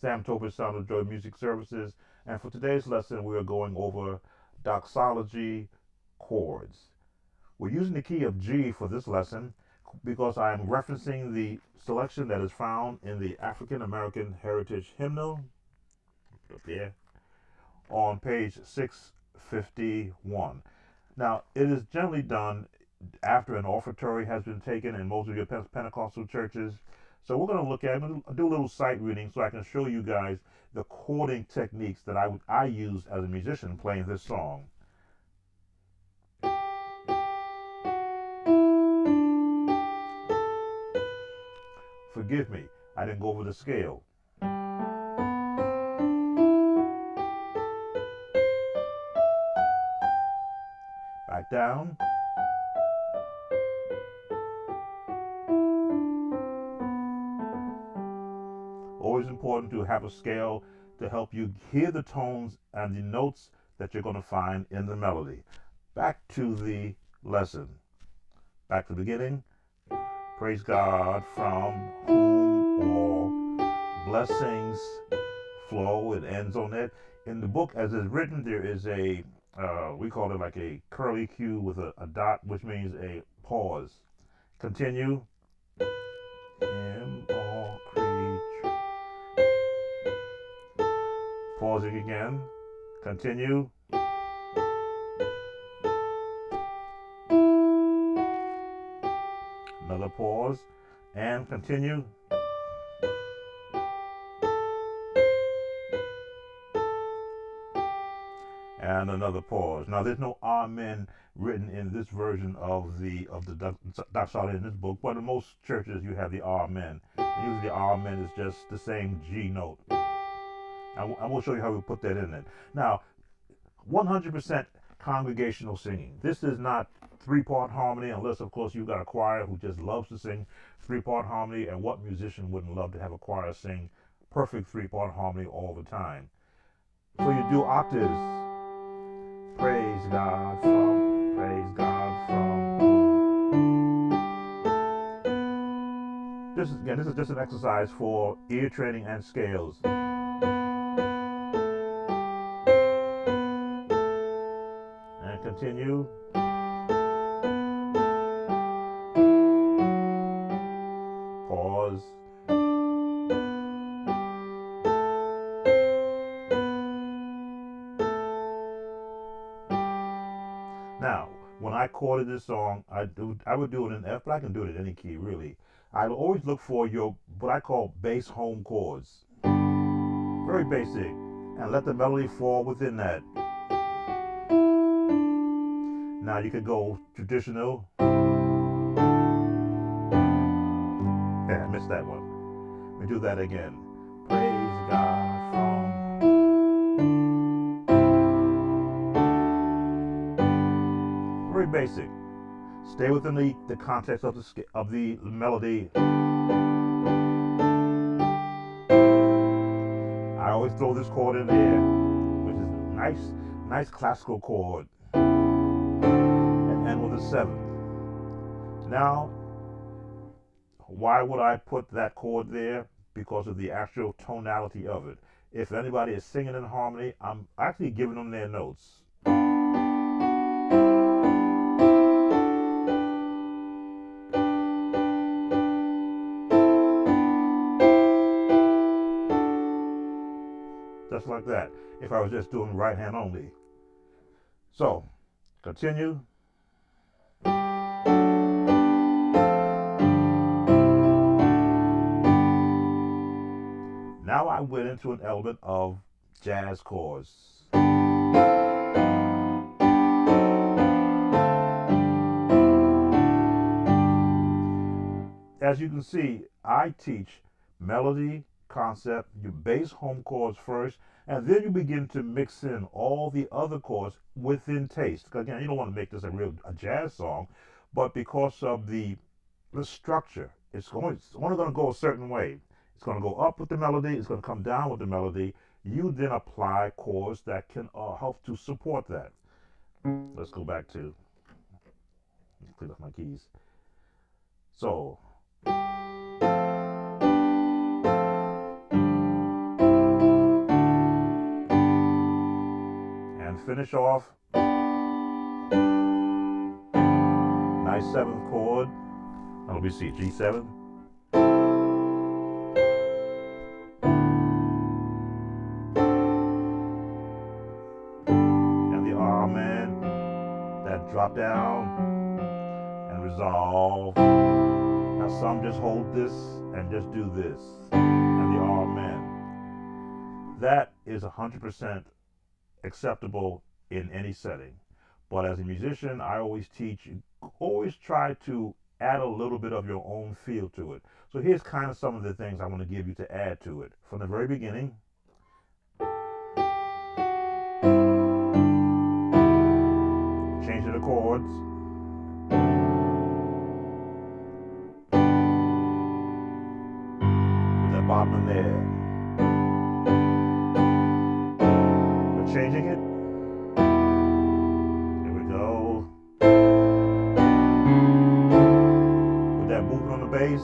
Sam Tobin, Sound of Joy Music Services. And for today's lesson, we are going over doxology chords. We're using the key of G for this lesson because I'm referencing the selection that is found in the African American Heritage Hymnal up here on page 651. Now, it is generally done after an offertory has been taken in most of your Pentecostal churches. So we're going to look at, I'm going to do a little sight reading so I can show you guys the chording techniques that I use as a musician playing this song. Forgive me, I didn't go over the scale. Back down. Always important to have a scale to help you hear the tones and the notes that you're going to find in the melody. Back to the lesson. Back to the beginning. Praise God, from whom all blessings flow. It ends on that. In the book, as it's written, there is a, we call it like a curly Q with a dot, which means a pause. Continue. Him all creature. Pausing again. Continue. Another pause. And continue. And another pause. Now, there's no amen written in this version of the doxology in this book, but in most churches you have the amen. Usually the amen is just the same G note. I will show you how we put that in it. Now, 100% congregational singing. This is not three-part harmony, unless, of course, you've got a choir who just loves to sing three-part harmony, and what musician wouldn't love to have a choir sing perfect three-part harmony all the time? So you do octaves. Praise God from, praise God from whom. This is just an exercise for ear training and scales. And continue. Pause. Now, when I chorded this song, I would do it in F, but I can do it in any key, really. I always look for your, what I call bass home chords. Very basic. And let the melody fall within that. Now you could go traditional. Yeah, I missed that one. Let me do that again. Praise God from. Very basic. Stay within the context of the melody. I always throw this chord in there, which is a nice classical chord, and end with a 7. Now, why would I put that chord there? Because of the actual tonality of it. If anybody is singing in harmony, I'm actually giving them their notes. Just like that, if I was just doing right hand only. So, continue. Now I went into an element of jazz chords. As you can see, I teach melody, concept, your bass home chords first, and then you begin to mix in all the other chords within taste. Again, you don't want to make this a jazz song, but because of the structure, it's only going to go a certain way. It's going to go up with the melody, it's going to come down with the melody. You then apply chords that can help to support that. Let's go back to, clean up my keys. So, finish off, nice seventh chord. Now let me see, G7. And the Amen, that drop down and resolve. Now some just hold this and just do this, and the Amen. That is 100% acceptable in any setting. But as a musician, I always teach you, always try to add a little bit of your own feel to it. So here's kind of some of the things I want to give you to add to it. From the very beginning, changing the chords. With that bottom in there. We're changing it. Here we go. With that movement on the bass.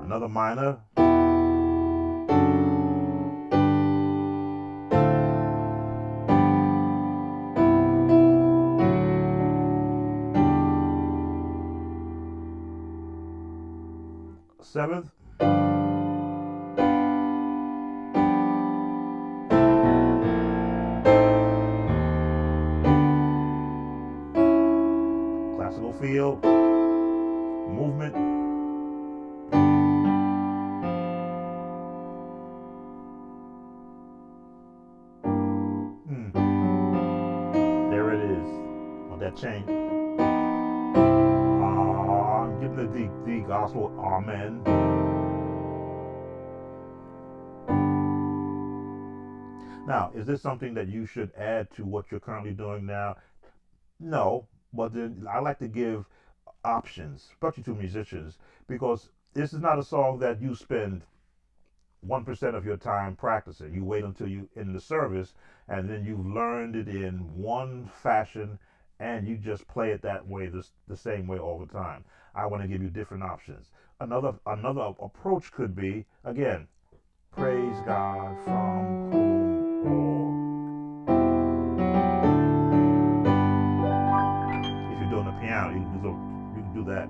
Another minor. Seventh. Classical feel. Movement. There it is. On that chain. Give the gospel Amen. Now, is this something that you should add to what you're currently doing now? No, but then I like to give options, especially to musicians, because this is not a song that you spend 1% of your time practicing. You wait until you in the service, and then you've learned it in one fashion, and you just play it that way, the same way all the time. I want to give you different options. Another approach could be, again, praise God from whom all. If you're doing the piano, you can do that.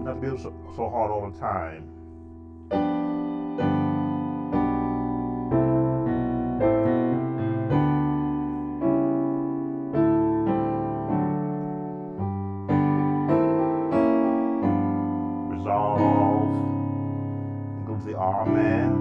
Not be so hard all the time. Resolve. Go to the Amen.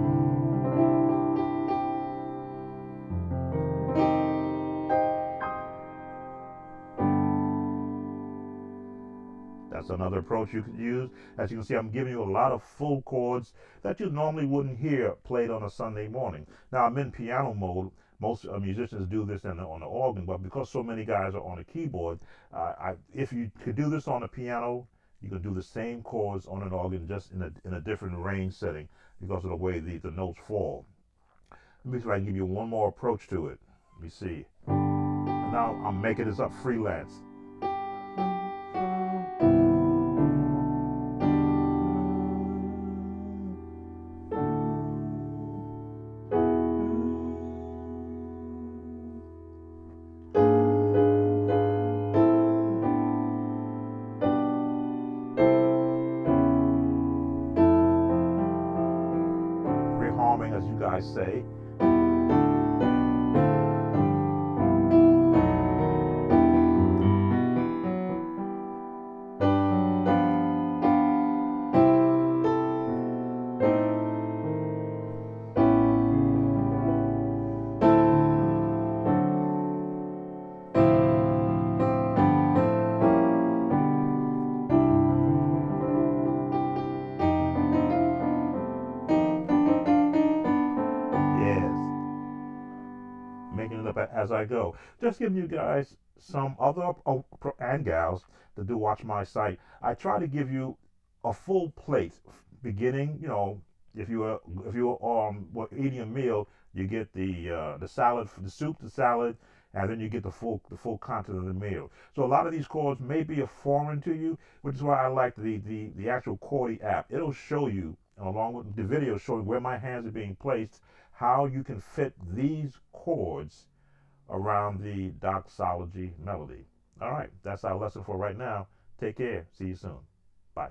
That's another approach you could use. As you can see, I'm giving you a lot of full chords that you normally wouldn't hear played on a Sunday morning. Now, I'm in piano mode. Most musicians do this on the organ, but because so many guys are on a keyboard, if you could do this on a piano, you can do the same chords on an organ, just in a different range setting because of the way the notes fall. Let me see if I can give you one more approach to it. Let me see. And now I'm making this up freelance. Reharming, as you guys say. Making it up as I go. Just giving you guys some other, and gals that do watch my site. I try to give you a full plate, beginning, if you're eating a meal, you get the salad, the soup, the salad, and then you get the full content of the meal. So a lot of these chords may be a foreign to you, which is why I like the actual Chordy app. It'll show you, along with the video showing where my hands are being placed, how you can fit these chords around the doxology melody. All right, that's our lesson for right now. Take care. See you soon. Bye.